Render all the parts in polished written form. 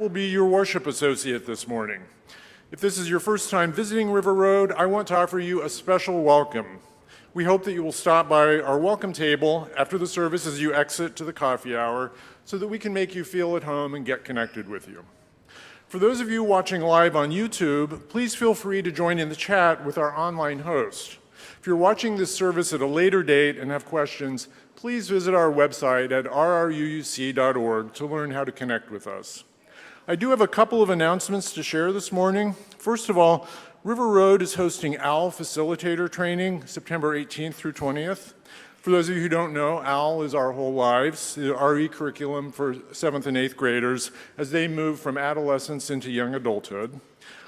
will be your worship associate this morning. If this is your first time visiting River Road, I want to offer you a special welcome. We hope that you will stop by our welcome table after the service as you exit to the coffee hour so that we can make you feel at home and get connected with you. For those of you watching live on YouTube, please feel free to join in the chat with our online host. If you're watching this service at a later date and have questions, please visit our website at rruuc.org to learn how to connect with us. I do have a couple of announcements to share this morning. First of all, River Road is hosting OWL Facilitator Training September 18th through 20th. For those of you who don't know, OWL is Our Whole Lives, the RE curriculum for 7th and 8th graders as they move from adolescence into young adulthood.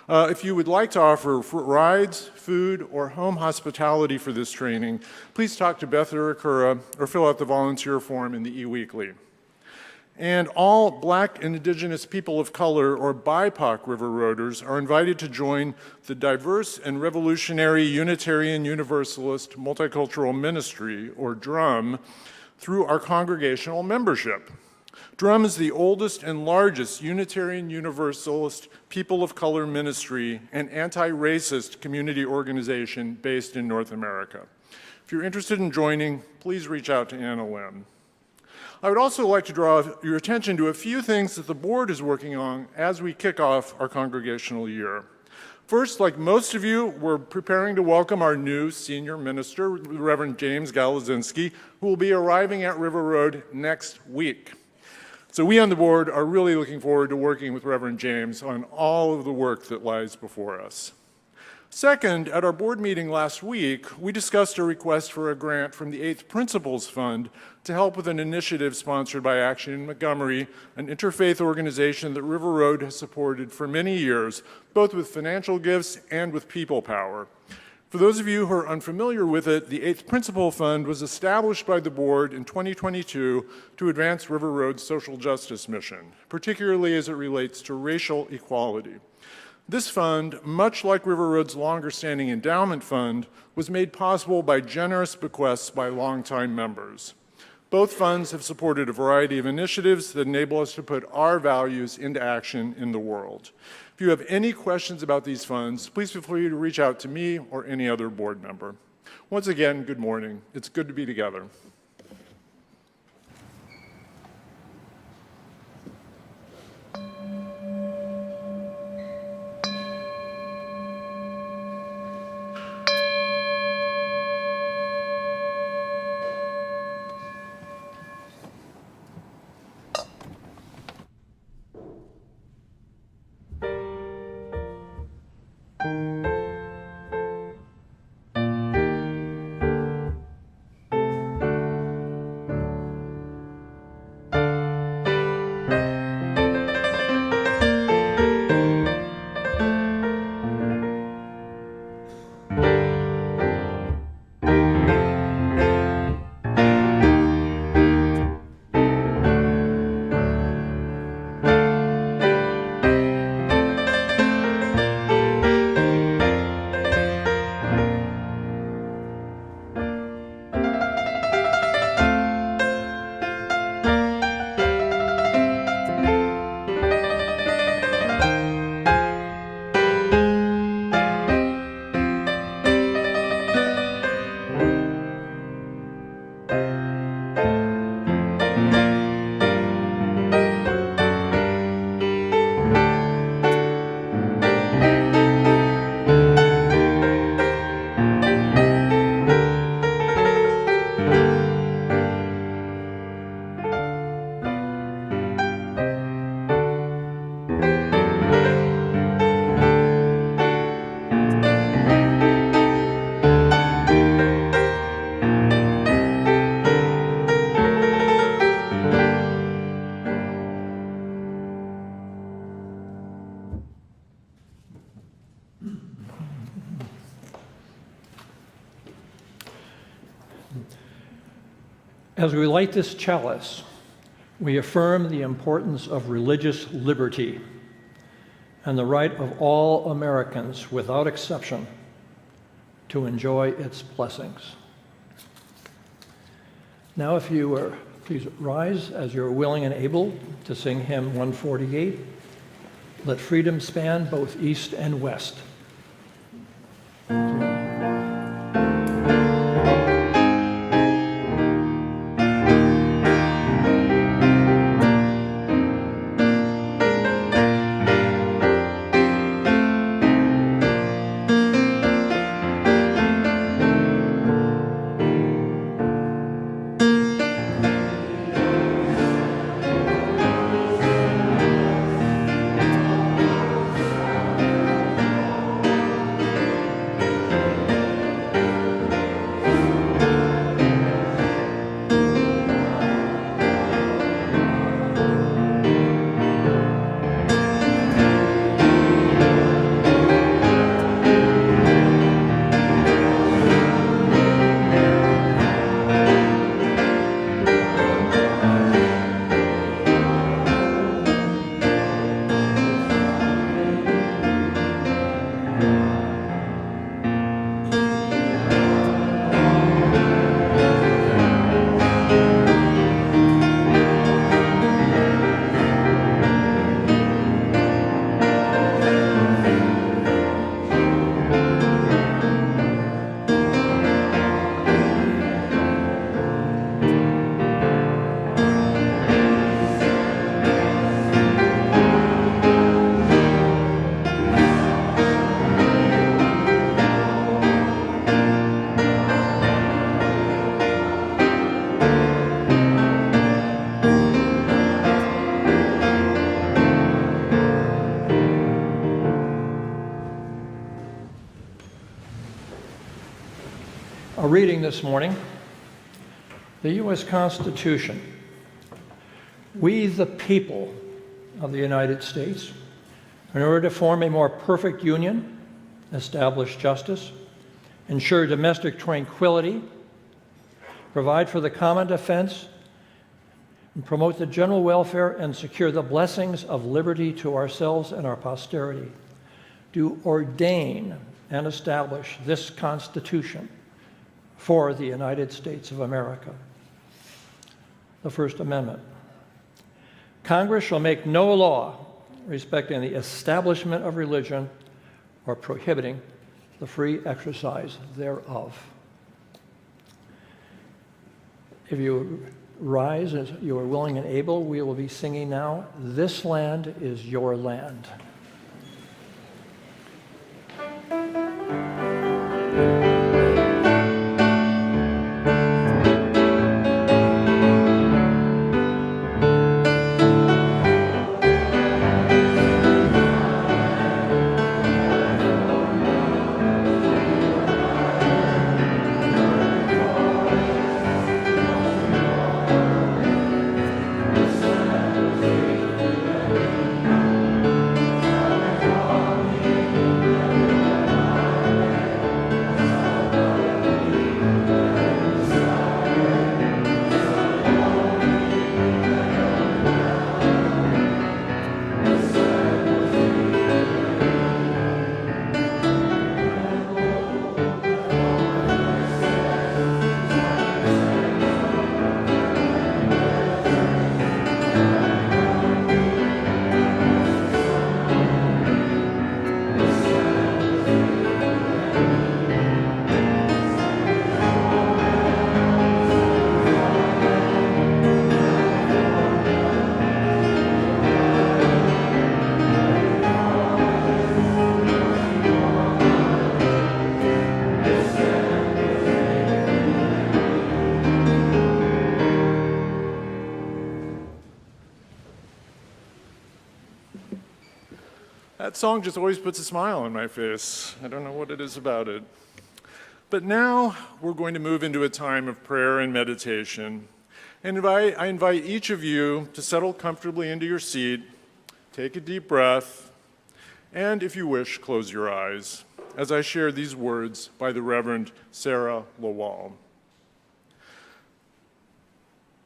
If you would like to offer rides, food, or home hospitality for this training, please talk to Beth Irakura or fill out the volunteer form in the e-weekly. And all Black and Indigenous people of color or BIPOC River Roaders are invited to join the Diverse and Revolutionary Unitarian Universalist Multicultural Ministry, or DRUM, through our congregational membership. DRUM is the oldest and largest Unitarian Universalist people of color ministry and anti-racist community organization based in North America. If you're interested in joining, please reach out to Anna Lim. I would also like to draw your attention to a few things that the board is working on as we kick off our congregational year. First, like most of you, we're preparing to welcome our new senior minister, Reverend James Galazinski, who will be arriving at River Road next week. So we on the board are really looking forward to working with Reverend James on all of the work that lies before us. Second, at our board meeting last week, we discussed a request for a grant from the 8th Principles Fund to help with an initiative sponsored by Action in Montgomery, an interfaith organization that River Road has supported for many years, both with financial gifts and with people power. For those of you who are unfamiliar with it, the 8th Principle Fund was established by the board in 2022 to advance River Road's social justice mission, particularly as it relates to racial equality. This fund, much like River Road's longer-standing endowment fund, was made possible by generous bequests by longtime members. Both funds have supported a variety of initiatives that enable us to put our values into action in the world. If you have any questions about these funds, please feel free to reach out to me or any other board member. Once again, good morning. It's good to be together. As we light this chalice, we affirm the importance of religious liberty and the right of all Americans, without exception, to enjoy its blessings. Now, if you please rise as you're willing and able to sing hymn 148, Let freedom span both east and west. A reading this morning, the U.S. Constitution. We, the people of the United States, in order to form a more perfect union, establish justice, ensure domestic tranquility, provide for the common defense, and promote the general welfare and secure the blessings of liberty to ourselves and our posterity, do ordain and establish this Constitution for the United States of America. The First Amendment. Congress shall make no law respecting the establishment of religion or prohibiting the free exercise thereof. If you rise as you are willing and able, we will be singing now, "This Land is Your Land." That song just always puts a smile on my face. I don't know what it is about it. But now we're going to move into a time of prayer and meditation. And I invite each of you to settle comfortably into your seat, take a deep breath, and if you wish, close your eyes as I share these words by the Reverend Sarah Lawal.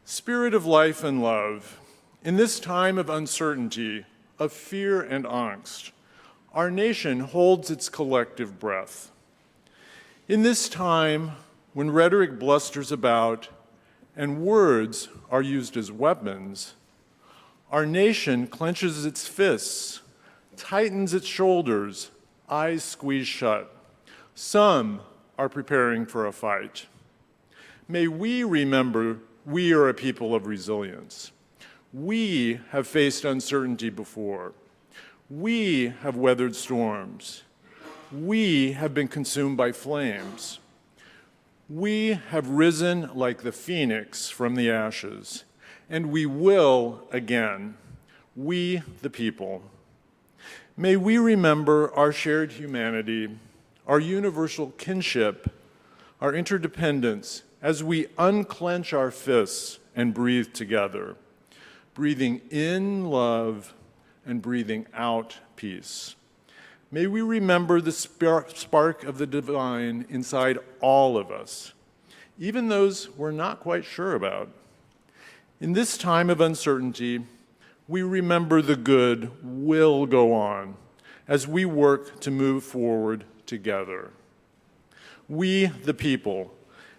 Spirit of life and love, in this time of uncertainty, of fear and angst, our nation holds its collective breath. In this time, when rhetoric blusters about and words are used as weapons, our nation clenches its fists tightens its shoulders, eyes squeezed shut. Some are preparing for a fight. May we remember we are a people of resilience. We have faced uncertainty before. We have weathered storms. We have been consumed by flames. We have risen like the phoenix from the ashes, and we will again, we the people. May we remember our shared humanity, our universal kinship, our interdependence as we unclench our fists and breathe together, breathing in love and breathing out peace. May we remember the spark of the divine inside all of us, even those we're not quite sure about. In this time of uncertainty, we remember the good will go on as we work to move forward together. We, the people,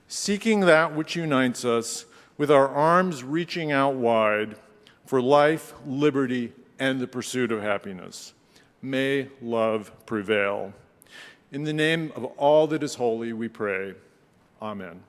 seeking that which unites us, with our arms reaching out wide for life, liberty, and the pursuit of happiness. May love prevail. In the name of all that is holy, we pray. Amen.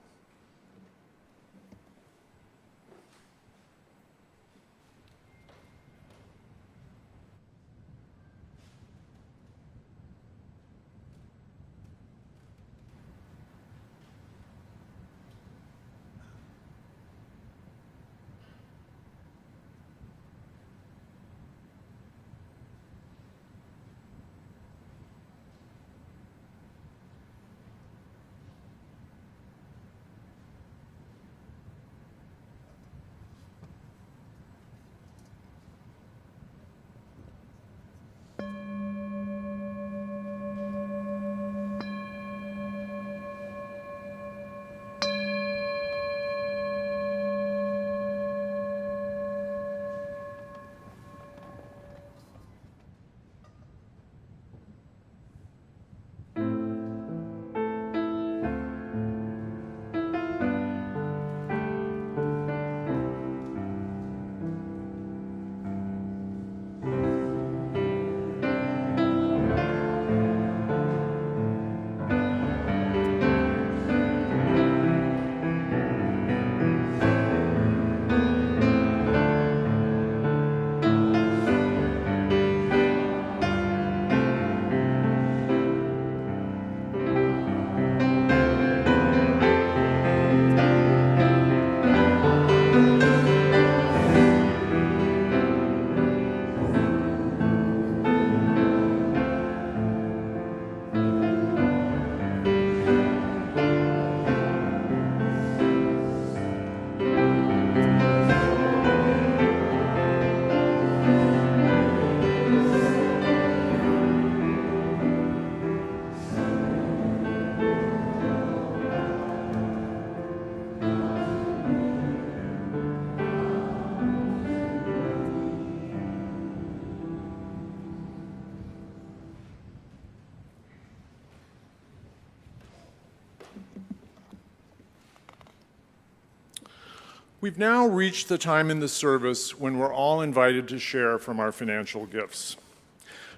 We've now reached the time in the service when we're all invited to share from our financial gifts.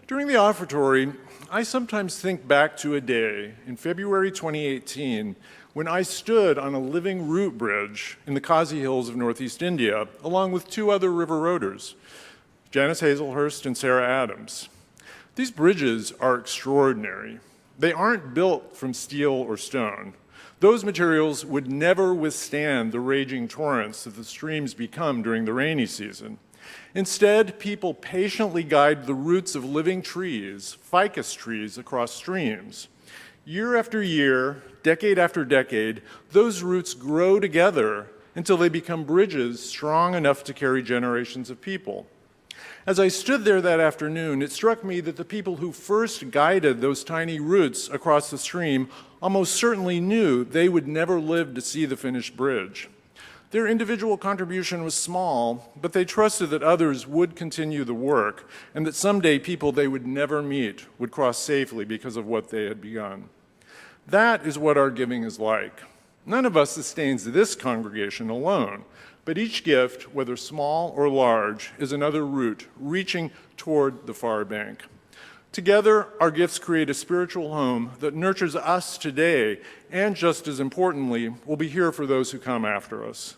During the offertory, I sometimes think back to a day in February 2018 when I stood on a living root bridge in the Khasi Hills of Northeast India, along with two other river roaders, Janice Hazelhurst and Sarah Adams. These bridges are extraordinary. They aren't built from steel or stone. Those materials would never withstand the raging torrents that the streams become during the rainy season. Instead, people patiently guide the roots of living trees, ficus trees, across streams. Year after year, decade after decade, those roots grow together until they become bridges strong enough to carry generations of people. As I stood there that afternoon, it struck me that the people who first guided those tiny roots across the stream almost certainly knew they would never live to see the finished bridge. Their individual contribution was small, but they trusted that others would continue the work and that someday people they would never meet would cross safely because of what they had begun. That is what our giving is like. None of us sustains this congregation alone, but each gift, whether small or large, is another root reaching toward the far bank. Together, our gifts create a spiritual home that nurtures us today and, just as importantly, will be here for those who come after us.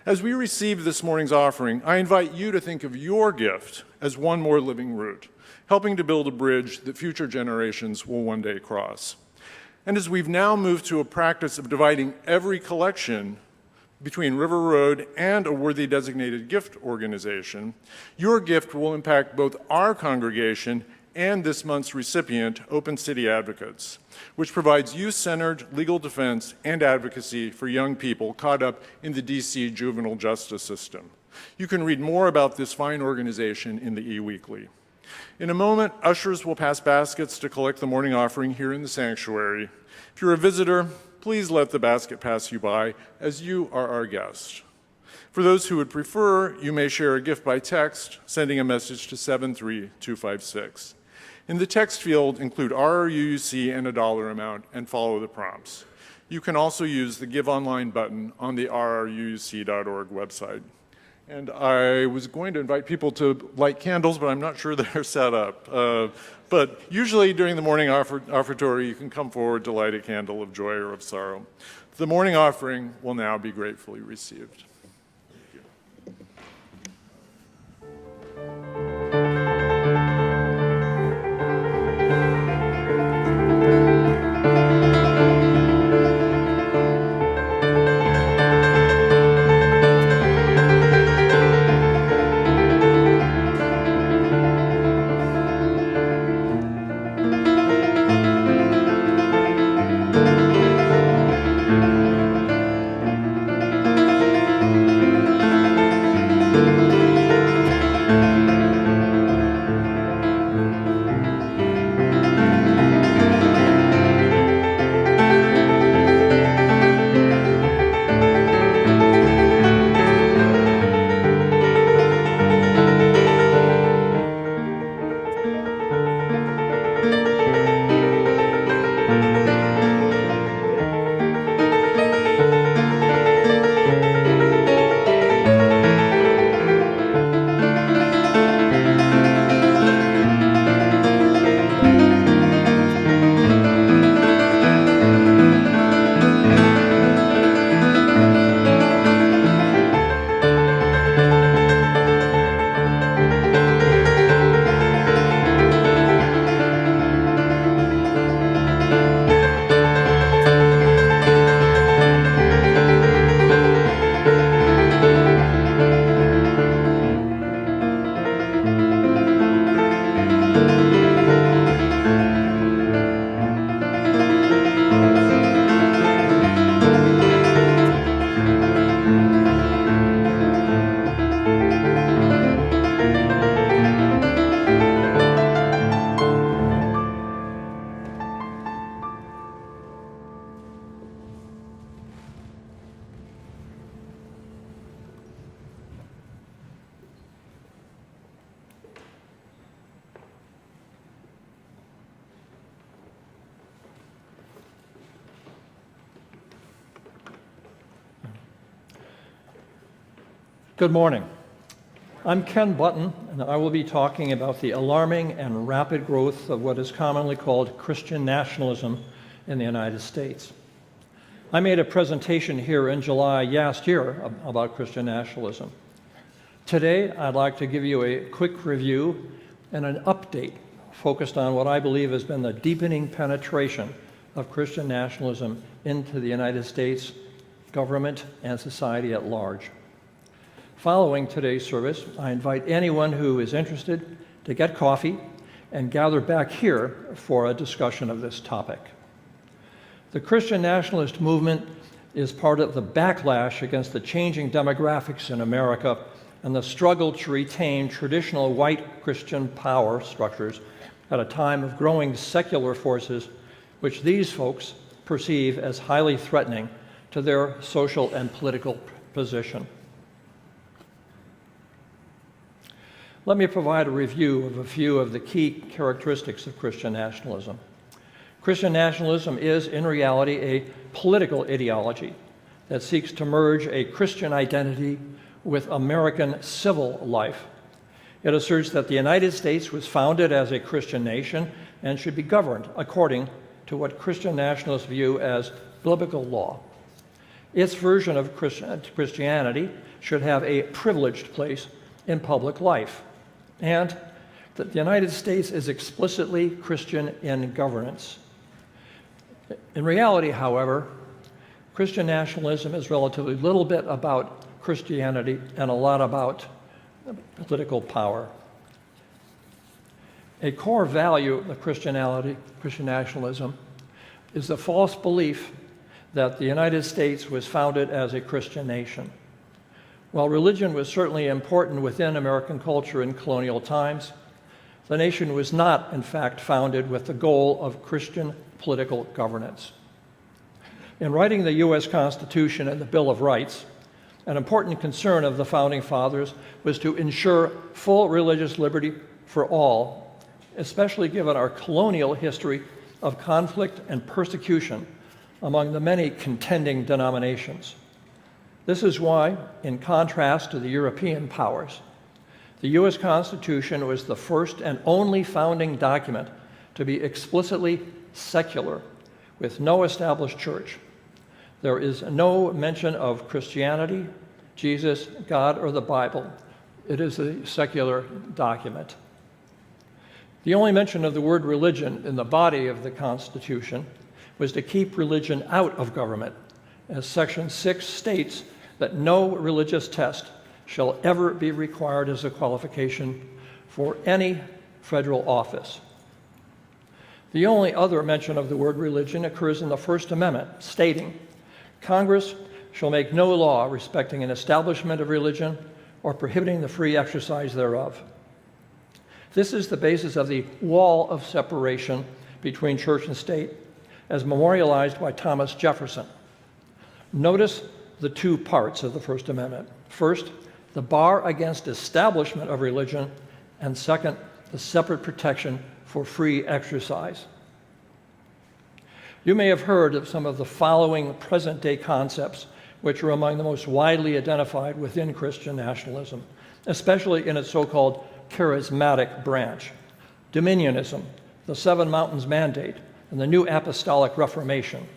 As we receive this morning's offering, I invite you to think of your gift as one more living root, helping to build a bridge that future generations will one day cross. And as we've now moved to a practice of dividing every collection between River Road and a worthy designated gift organization, your gift will impact both our congregation and this month's recipient, Open City Advocates, which provides youth-centered legal defense and advocacy for young people caught up in the DC juvenile justice system. You can read more about this fine organization in the e-weekly. In a moment, ushers will pass baskets to collect the morning offering here in the sanctuary. If you're a visitor, please let the basket pass you by, as you are our guest. For those who would prefer, you may share a gift by text, sending a message to 73256. In the text field, include RRUUC and a dollar amount, and follow the prompts. You can also use the Give Online button on the rruuc.org website. And I was going to invite people to light candles, but I'm not sure they're set up. But usually during the morning offertory, you can come forward to light a candle of joy or of sorrow. The morning offering will now be gratefully received. Good morning. I'm Ken Button, and I will be talking about the alarming and rapid growth of what is commonly called Christian nationalism in the United States. I made a presentation here in July last year about Christian nationalism. Today, I'd like to give you a quick review and an update focused on what I believe has been the deepening penetration of Christian nationalism into the United States government and society at large. Following today's service, I invite anyone who is interested to get coffee and gather back here for a discussion of this topic. The Christian nationalist movement is part of the backlash against the changing demographics in America and the struggle to retain traditional white Christian power structures at a time of growing secular forces, which these folks perceive as highly threatening to their social and political position. Let me provide a review of a few of the key characteristics of Christian nationalism. Christian nationalism is, in reality, a political ideology that seeks to merge a Christian identity with American civil life. It asserts that the United States was founded as a Christian nation and should be governed according to what Christian nationalists view as biblical law. Its version of Christianity should have a privileged place in public life, and that the United States is explicitly Christian in governance. In reality, however, Christian nationalism is relatively little bit about Christianity and a lot about political power. A core value of Christian nationalism, is the false belief that the United States was founded as a Christian nation. While religion was certainly important within American culture in colonial times, the nation was not, in fact, founded with the goal of Christian political governance. In writing the U.S. Constitution and the Bill of Rights, an important concern of the Founding Fathers was to ensure full religious liberty for all, especially given our colonial history of conflict and persecution among the many contending denominations. This is why, in contrast to the European powers, the U.S. Constitution was the first and only founding document to be explicitly secular, with no established church. There is no mention of Christianity, Jesus, God, or the Bible. It is a secular document. The only mention of the word religion in the body of the Constitution was to keep religion out of government, as Section 6 states that no religious test shall ever be required as a qualification for any federal office. The only other mention of the word religion occurs in the First Amendment, stating, "Congress shall make no law respecting an establishment of religion or prohibiting the free exercise thereof." This is the basis of the wall of separation between church and state, as memorialized by Thomas Jefferson. Notice the two parts of the First Amendment. First, the bar against establishment of religion, and second, the separate protection for free exercise. You may have heard of some of the following present-day concepts, which are among the most widely identified within Christian nationalism, especially in its so-called charismatic branch: dominionism, the Seven Mountains Mandate, and the New Apostolic Reformation.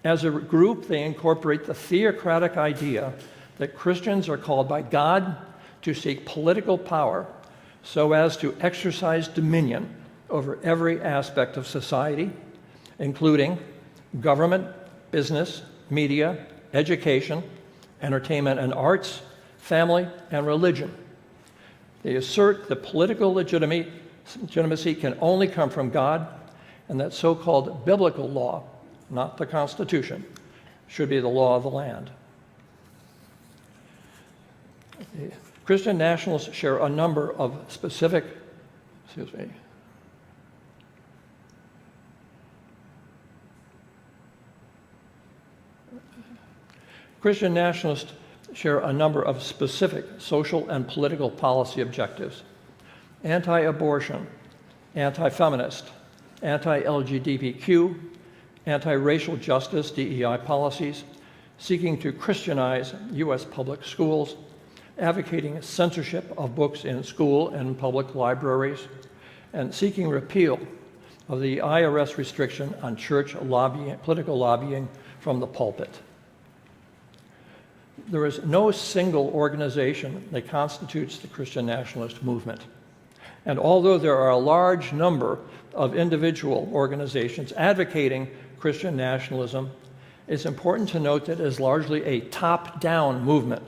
As a group, they incorporate the theocratic idea that Christians are called by God to seek political power so as to exercise dominion over every aspect of society, including government, business, media, education, entertainment and arts, family, and religion. They assert that political legitimacy can only come from God, and that so-called biblical law, not the Constitution, should be the law of the land. Christian nationalists share a number of specific, Christian nationalists share a number of specific social and political policy objectives: anti-abortion, anti-feminist, anti-LGBTQ, anti-racial justice, DEI policies, seeking to Christianize U.S. public schools, advocating censorship of books in school and public libraries, and seeking repeal of the IRS restriction on church lobbying, political lobbying from the pulpit. There is no single organization that constitutes the Christian nationalist movement. And although there are a large number of individual organizations advocating Christian nationalism, it's important to note that it is largely a top-down movement,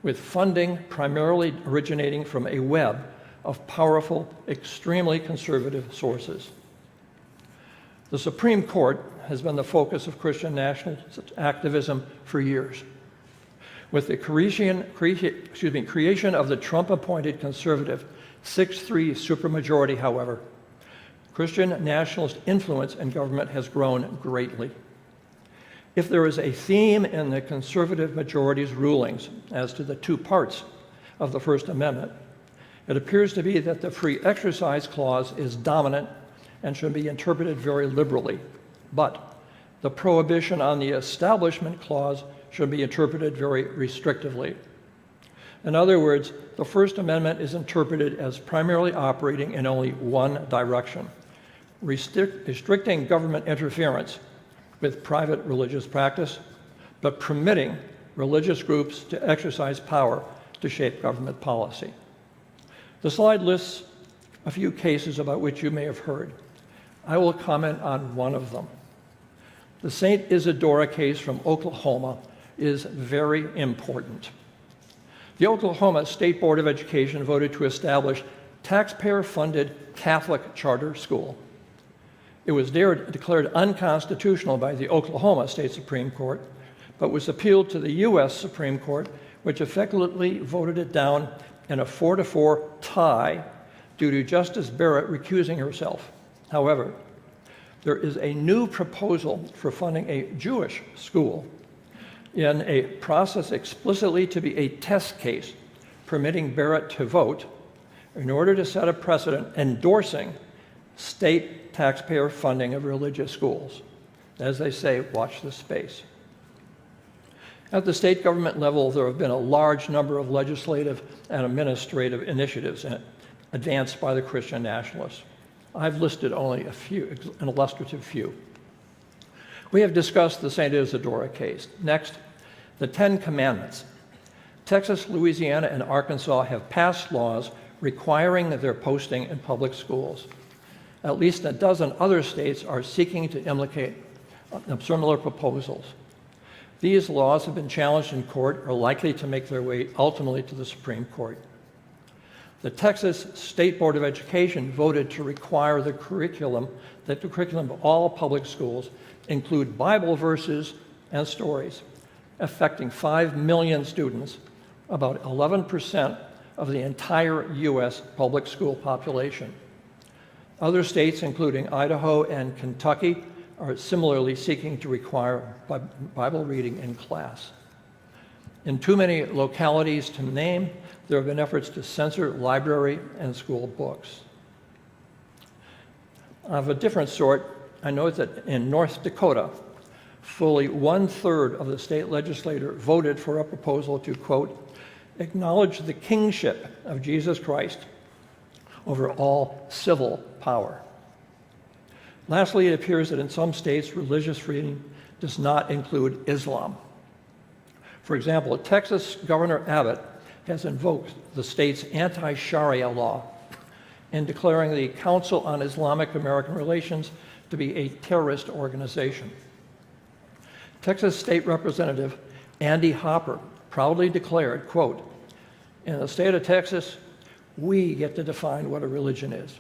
with funding primarily originating from a web of powerful, extremely conservative sources. The Supreme Court has been the focus of Christian nationalist activism for years. With the creation of the Trump-appointed conservative 6-3 supermajority, however, Christian nationalist influence in government has grown greatly. If there is a theme in the conservative majority's rulings as to the two parts of the First Amendment, it appears to be that the free exercise clause is dominant and should be interpreted very liberally, but the prohibition on the establishment clause should be interpreted very restrictively. In other words, the First Amendment is interpreted as primarily operating in only one direction, restricting government interference with private religious practice, but permitting religious groups to exercise power to shape government policy. The slide lists a few cases about which you may have heard. I will comment on one of them. The St. Isidora case from Oklahoma is very important. The Oklahoma State Board of Education voted to establish taxpayer-funded Catholic charter school. It was declared unconstitutional by the Oklahoma State Supreme Court, but was appealed to the U.S. Supreme Court, which effectively voted it down in a 4-4 tie due to Justice Barrett recusing herself. However, there is a new proposal for funding a Jewish school in a process explicitly to be a test case, permitting Barrett to vote in order to set a precedent endorsing state taxpayer funding of religious schools. As they say, watch this space. At the state government level, there have been a large number of legislative and administrative initiatives advanced by the Christian Nationalists. I've listed only a few, an illustrative few. We have discussed the St. Isidora case. Next, the Ten Commandments. Texas, Louisiana, and Arkansas have passed laws requiring their posting in public schools. At least a dozen other states are seeking to implement similar proposals. These laws have been challenged in court or are likely to make their way ultimately to the Supreme Court. The Texas State Board of Education voted to require that the curriculum of all public schools include Bible verses and stories, affecting 5 million students, about 11% of the entire U.S. public school population. Other states, including Idaho and Kentucky, are similarly seeking to require Bible reading in class. In too many localities to name, there have been efforts to censor library and school books. Of a different sort, I note that in North Dakota, fully 1/3 of the state legislature voted for a proposal to, quote, acknowledge the kingship of Jesus Christ over all civil power. Lastly, it appears that in some states, religious freedom does not include Islam. For example, Texas Governor Abbott has invoked the state's anti-Sharia law in declaring the Council on Islamic American Relations to be a terrorist organization. Texas State Representative Andy Hopper proudly declared, quote, in the state of Texas, we get to define what a religion is,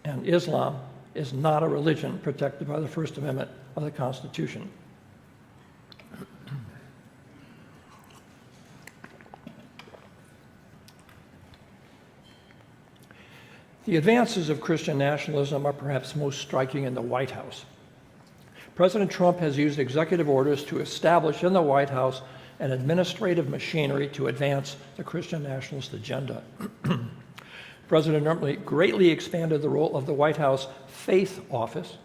and Islam is not a religion protected by the First Amendment of the Constitution. The advances of Christian nationalism are perhaps most striking in the White House. President Trump has used executive orders to establish in the White House an administrative machinery to advance the Christian nationalist agenda. President Trump greatly expanded the role of the White House Faith Office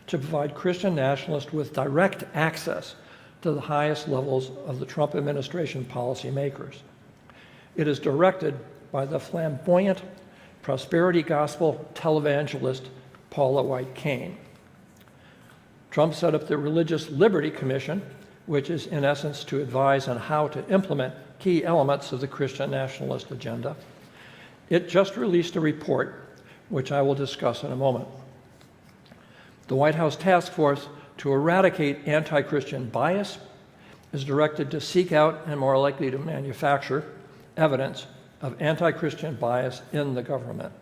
to provide Christian nationalists with direct access to the highest levels of the Trump administration policymakers. It is directed by the flamboyant prosperity gospel televangelist Paula White Cain. Trump set up the Religious Liberty Commission, which is in essence to advise on how to implement key elements of the Christian nationalist agenda. It just released a report, which I will discuss in a moment. The White House Task Force to eradicate anti-Christian bias is directed to seek out and more likely to manufacture evidence of anti-Christian bias in the government.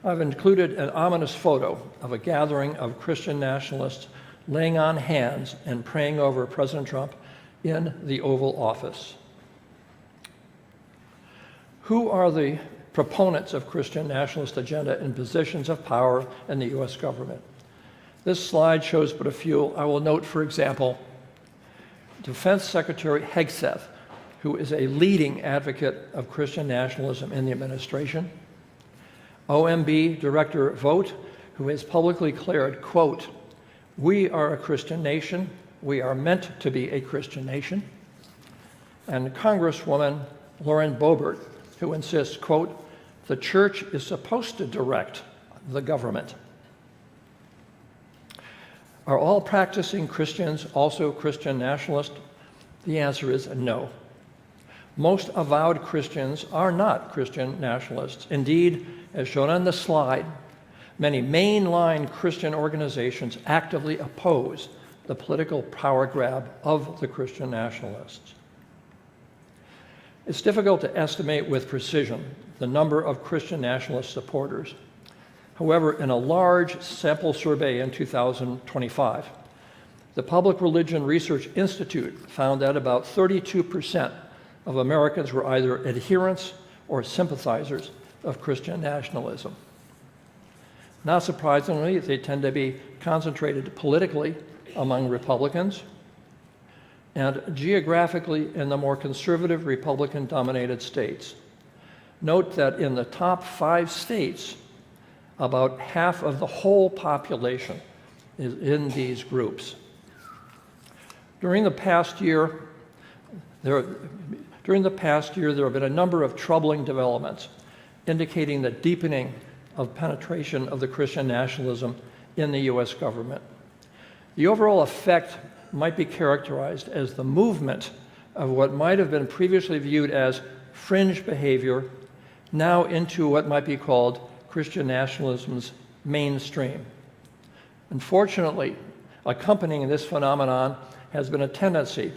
I've included an ominous photo of a gathering of Christian nationalists laying on hands and praying over President Trump in the Oval Office. Who are the proponents of Christian nationalist agenda in positions of power in the U.S. government? This slide shows but a few. I will note, for example, Defense Secretary Hegseth, who is a leading advocate of Christian nationalism in the administration. OMB Director Vogt, who has publicly declared, quote, we are a Christian nation. We are meant to be a Christian nation. and Congresswoman Lauren Boebert, who insists, quote, "The church is supposed to direct the government." Are all practicing Christians also Christian nationalists? The answer is no. Most avowed Christians are not Christian nationalists. Indeed, as shown on the slide, many mainline Christian organizations actively oppose the political power grab of the Christian nationalists. It's difficult to estimate with precision the number of Christian nationalist supporters. However, in a large sample survey in 2025, the Public Religion Research Institute found that about 32% of Americans were either adherents or sympathizers of Christian nationalism. Not surprisingly, they tend to be concentrated politically among Republicans and geographically in the more conservative Republican-dominated states. Note that in the top 5 states, about half of the whole population is in these groups. During the past year, there have been a number of troubling developments indicating the deepening of penetration of the Christian nationalism in the U.S. government. The overall effect might be characterized as the movement of what might have been previously viewed as fringe behavior now into what might be called Christian nationalism's mainstream. Unfortunately, accompanying this phenomenon has been a tendency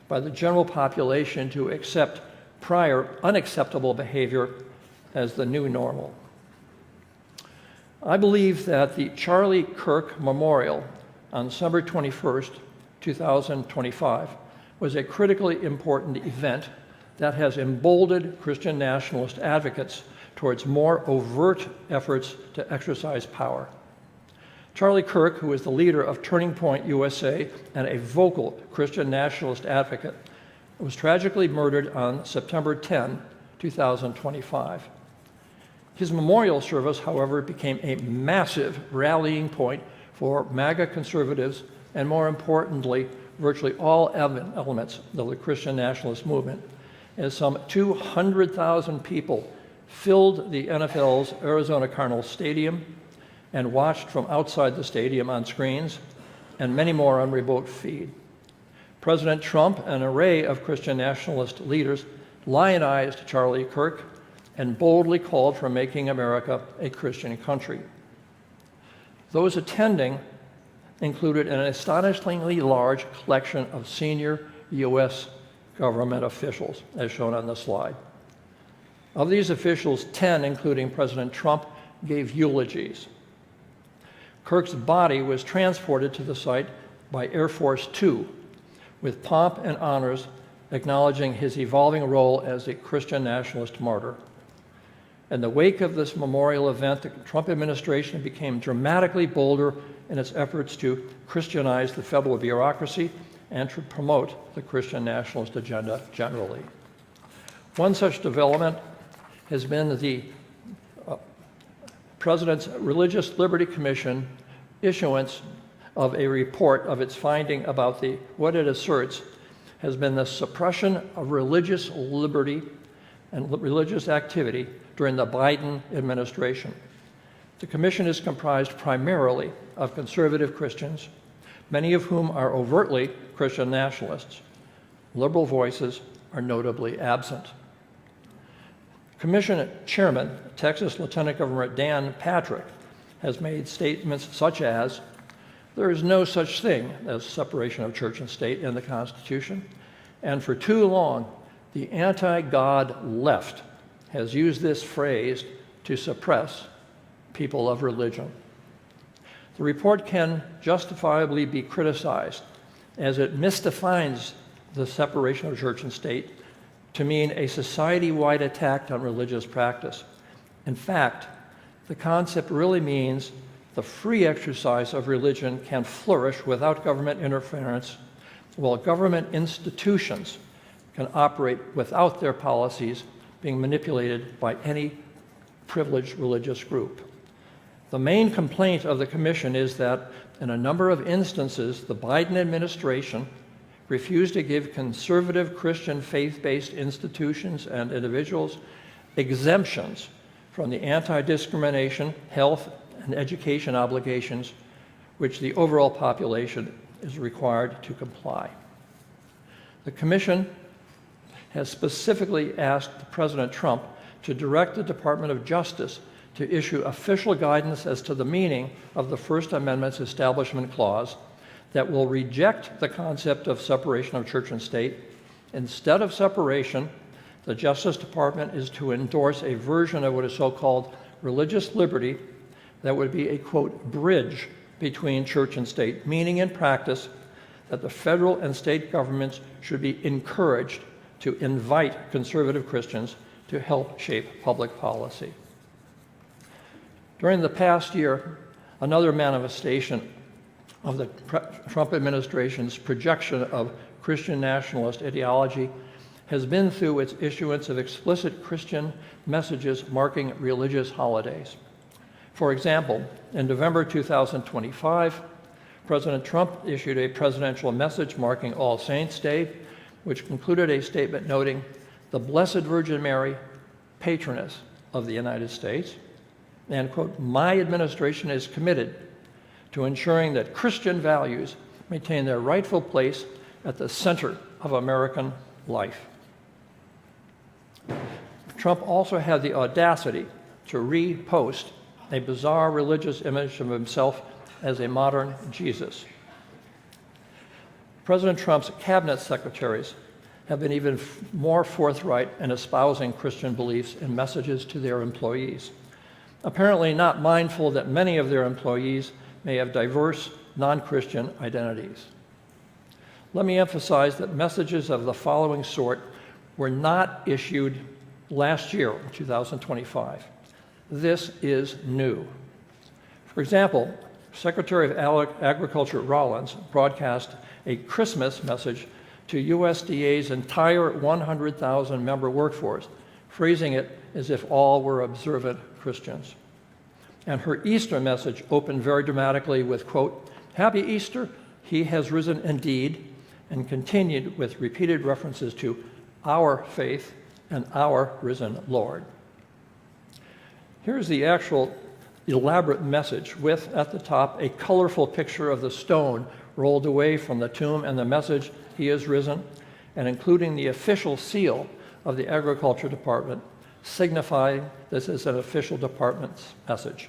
by the general population to accept prior unacceptable behavior as the new normal. I believe that the Charlie Kirk Memorial on December 21st, 2025, was a critically important event that has emboldened Christian nationalist advocates towards more overt efforts to exercise power. Charlie Kirk, who is the leader of Turning Point USA and a vocal Christian nationalist advocate, was tragically murdered on September 10, 2025. His memorial service, however, became a massive rallying point for MAGA conservatives and, more importantly, virtually all elements of the Christian nationalist movement, as some 200,000 people filled the NFL's Arizona Cardinals Stadium and watched from outside the stadium on screens, and many more on remote feed. President Trump and an array of Christian nationalist leaders lionized Charlie Kirk and boldly called for making America a Christian country. Those attending included an astonishingly large collection of senior U.S. government officials, as shown on the slide. Of these officials, 10, including President Trump, gave eulogies. Kirk's body was transported to the site by Air Force Two, with pomp and honors acknowledging his evolving role as a Christian nationalist martyr. In the wake of this memorial event, the Trump administration became dramatically bolder in its efforts to Christianize the federal bureaucracy and to promote the Christian nationalist agenda generally. One such development has been the President's Religious Liberty Commission issuance of a report of its finding about what it asserts has been the suppression of religious liberty and religious activity during the Biden administration. The commission is comprised primarily of conservative Christians, many of whom are overtly Christian nationalists. Liberal voices are notably absent. Commission Chairman, Texas Lieutenant Governor Dan Patrick, has made statements such as, "There is no such thing as separation of church and state in the Constitution, and for too long, the anti-God left has used this phrase to suppress people of religion." The report can justifiably be criticized as it misdefines the separation of church and state to mean a society-wide attack on religious practice. In fact, the concept really means the free exercise of religion can flourish without government interference, while government institutions can operate without their policies being manipulated by any privileged religious group. The main complaint of the commission is that in a number of instances, the Biden administration refused to give conservative Christian faith-based institutions and individuals exemptions from the anti-discrimination, health, and education obligations which the overall population is required to comply. The Commission has specifically asked President Trump to direct the Department of Justice to issue official guidance as to the meaning of the First Amendment's Establishment Clause that will reject the concept of separation of church and state. Instead of separation, the Justice Department is to endorse a version of what is so-called religious liberty that would be a, quote, bridge between church and state, meaning in practice that the federal and state governments should be encouraged to invite conservative Christians to help shape public policy. During the past year, another manifestation of the Trump administration's projection of Christian nationalist ideology has been through its issuance of explicit Christian messages marking religious holidays. For example, in November 2025, President Trump issued a presidential message marking All Saints' Day, which concluded a statement noting the Blessed Virgin Mary, patroness of the United States, and, quote, my administration is committed to ensuring that Christian values maintain their rightful place at the center of American life. Trump also had the audacity to repost a bizarre religious image of himself as a modern Jesus. President Trump's cabinet secretaries have been even more forthright in espousing Christian beliefs in messages to their employees, apparently not mindful that many of their employees may have diverse non-Christian identities. Let me emphasize that messages of the following sort were not issued last year, 2025. This is new. For example, Secretary of Agriculture Rollins broadcast a Christmas message to USDA's entire 100,000 member workforce, phrasing it as if all were observant Christians. And her Easter message opened very dramatically with, quote, Happy Easter, he has risen indeed, and continued with repeated references to our faith and our risen Lord. Here's the actual elaborate message with, at the top, a colorful picture of the stone rolled away from the tomb and the message, he is risen, and including the official seal of the Agriculture Department, signifying this is an official department's message.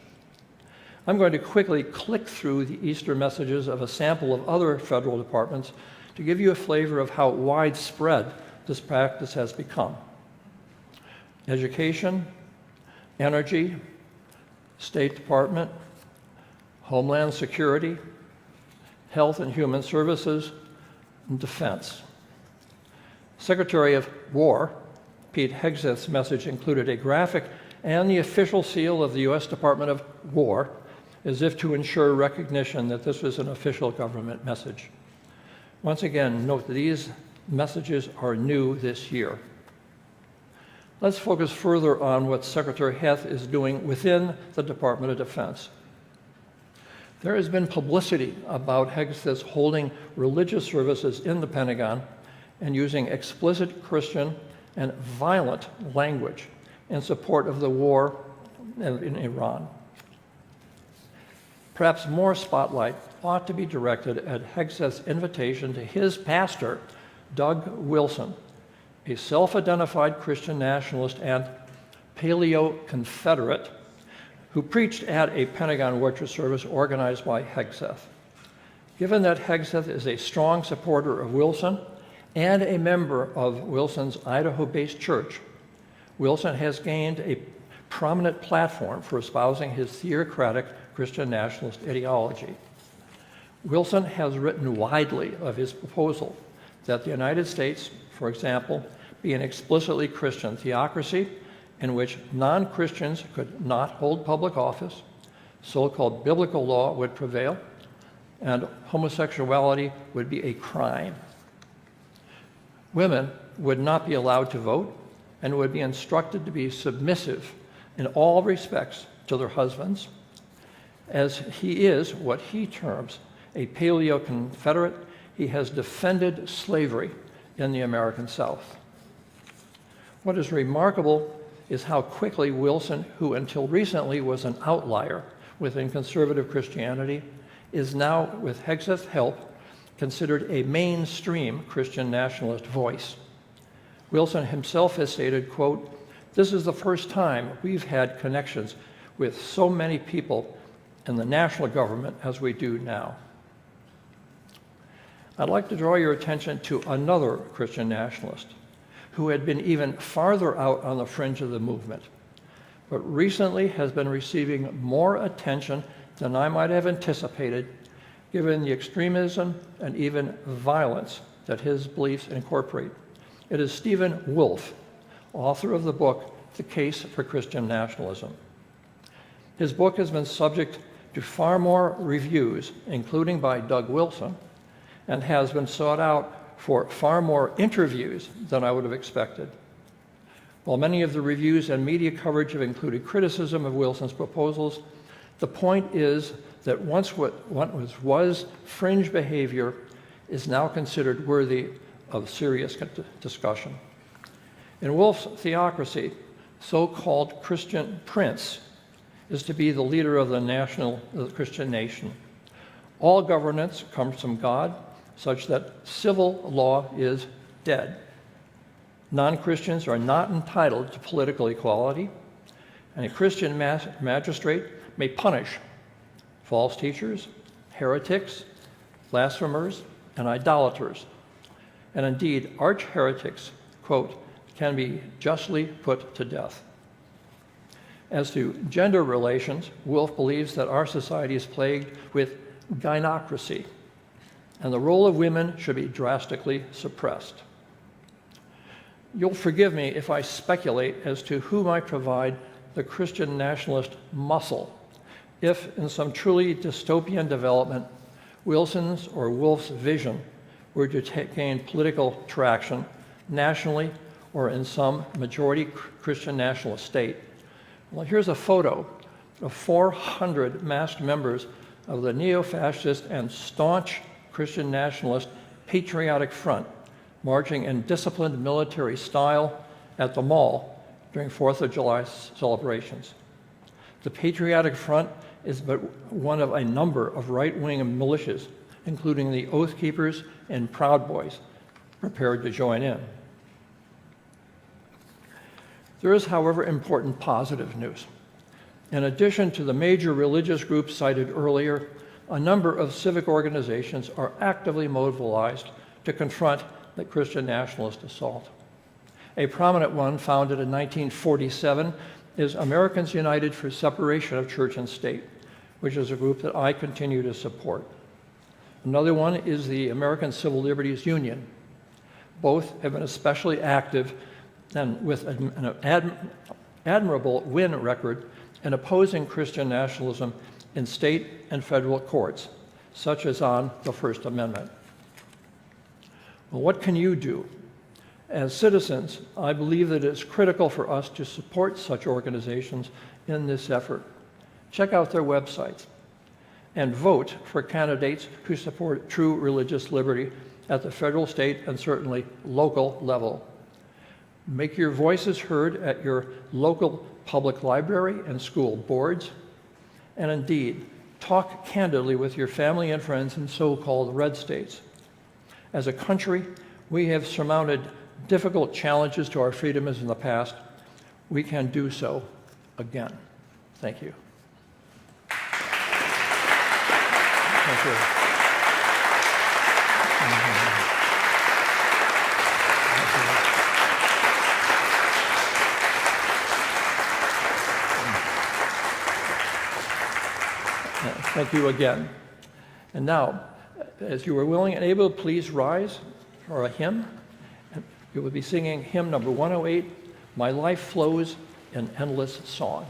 I'm going to quickly click through the Easter messages of a sample of other federal departments to give you a flavor of how widespread this practice has become. Education, Energy, State Department, Homeland Security, Health and Human Services, and Defense. Secretary of War, Pete Hegseth's message included a graphic and the official seal of the U.S. Department of War, as if to ensure recognition that this was an official government message. Once again, note that these messages are new this year. Let's focus further on what Secretary Heth is doing within the Department of Defense. There has been publicity about Hegseth holding religious services in the Pentagon and using explicit Christian and violent language in support of the war in Iran. Perhaps more spotlight ought to be directed at Hegseth's invitation to his pastor, Doug Wilson, a self-identified Christian nationalist and paleo-Confederate who preached at a Pentagon worship service organized by Hegseth. Given that Hegseth is a strong supporter of Wilson and a member of Wilson's Idaho-based church, Wilson has gained a prominent platform for espousing his theocratic Christian nationalist ideology. Wilson has written widely of his proposal that the United States, for example, be an explicitly Christian theocracy in which non-Christians could not hold public office, so-called biblical law would prevail, and homosexuality would be a crime. Women would not be allowed to vote and would be instructed to be submissive in all respects to their husbands, as he is what he terms a paleo-Confederate he has defended slavery in the American South. What is remarkable is how quickly Wilson, who until recently was an outlier within conservative Christianity, is now, with Hegseth's help, considered a mainstream Christian nationalist voice. Wilson himself has stated, quote, "This is the first time we've had connections with so many people in the national government as we do now." I'd like to draw your attention to another Christian nationalist who had been even farther out on the fringe of the movement, but recently has been receiving more attention than I might have anticipated, given the extremism and even violence that his beliefs incorporate. It is Stephen Wolfe, author of the book, The Case for Christian Nationalism. His book has been subject to far more reviews, including by Doug Wilson, and has been sought out for far more interviews than I would have expected. While many of the reviews and media coverage have included criticism of Wilson's proposals, the point is that once what was fringe behavior is now considered worthy of serious discussion. In Wolfe's theocracy, so-called Christian prince is to be the leader of the Christian nation. All governance comes from God, such that civil law is dead. Non-Christians are not entitled to political equality, and a Christian magistrate may punish false teachers, heretics, blasphemers, and idolaters. And indeed, arch heretics, quote, can be justly put to death. As to gender relations, Wolfe believes that our society is plagued with gynocracy, and the role of women should be drastically suppressed. You'll forgive me if I speculate as to who might provide the Christian nationalist muscle if, in some truly dystopian development, Wilson's or Wolfe's vision were to gain political traction nationally or in some majority Christian nationalist state. Well, here's a photo of 400 masked members of the neo-fascist and staunch Christian nationalist Patriotic Front marching in disciplined military style at the mall during 4th of July celebrations. The Patriotic Front is but one of a number of right-wing militias, including the Oath Keepers and Proud Boys, prepared to join in. There is, however, important positive news. In addition to the major religious groups cited earlier, a number of civic organizations are actively mobilized to confront the Christian nationalist assault. A prominent one, founded in 1947, is Americans United for Separation of Church and State, which is a group that I continue to support. Another one is the American Civil Liberties Union. Both have been especially active and with an admirable win record in opposing Christian nationalism in state and federal courts, such as on the First Amendment. Well, what can you do? As citizens, I believe that it's critical for us to support such organizations in this effort. Check out their websites and vote for candidates who support true religious liberty at the federal, state, and certainly local level. Make your voices heard at your local public library and school boards, and indeed, talk candidly with your family and friends in so-called red states. As a country, we have surmounted difficult challenges to our freedoms in the past. We can do so again. Thank you. Thank you. Thank you again. And now, as you are willing and able, please rise for a hymn. You will be singing hymn number 108, My Life Flows in Endless Song.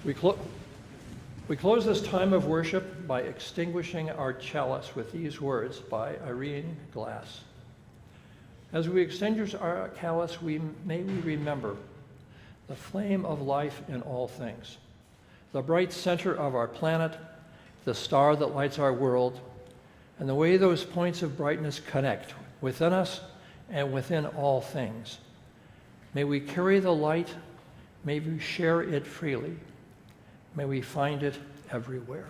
We close this time of worship by extinguishing our chalice with these words by Irene Glass. As we extinguish our chalice, may we remember the flame of life in all things, the bright center of our planet, the star that lights our world, and the way those points of brightness connect within us and within all things. May we carry the light, may we share it freely, may we find it everywhere.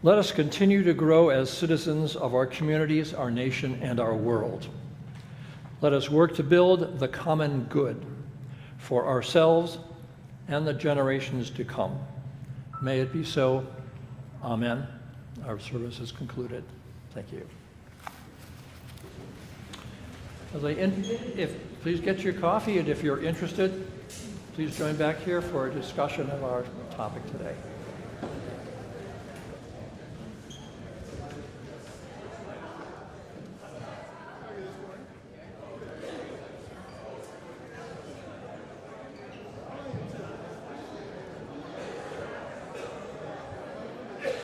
Let us continue to grow as citizens of our communities, our nation, and our world. Let us work to build the common good for ourselves and the generations to come. May it be so. Amen. Our service is concluded. Thank you. Please get your coffee, and if you're interested, please join back here for a discussion of our topic today.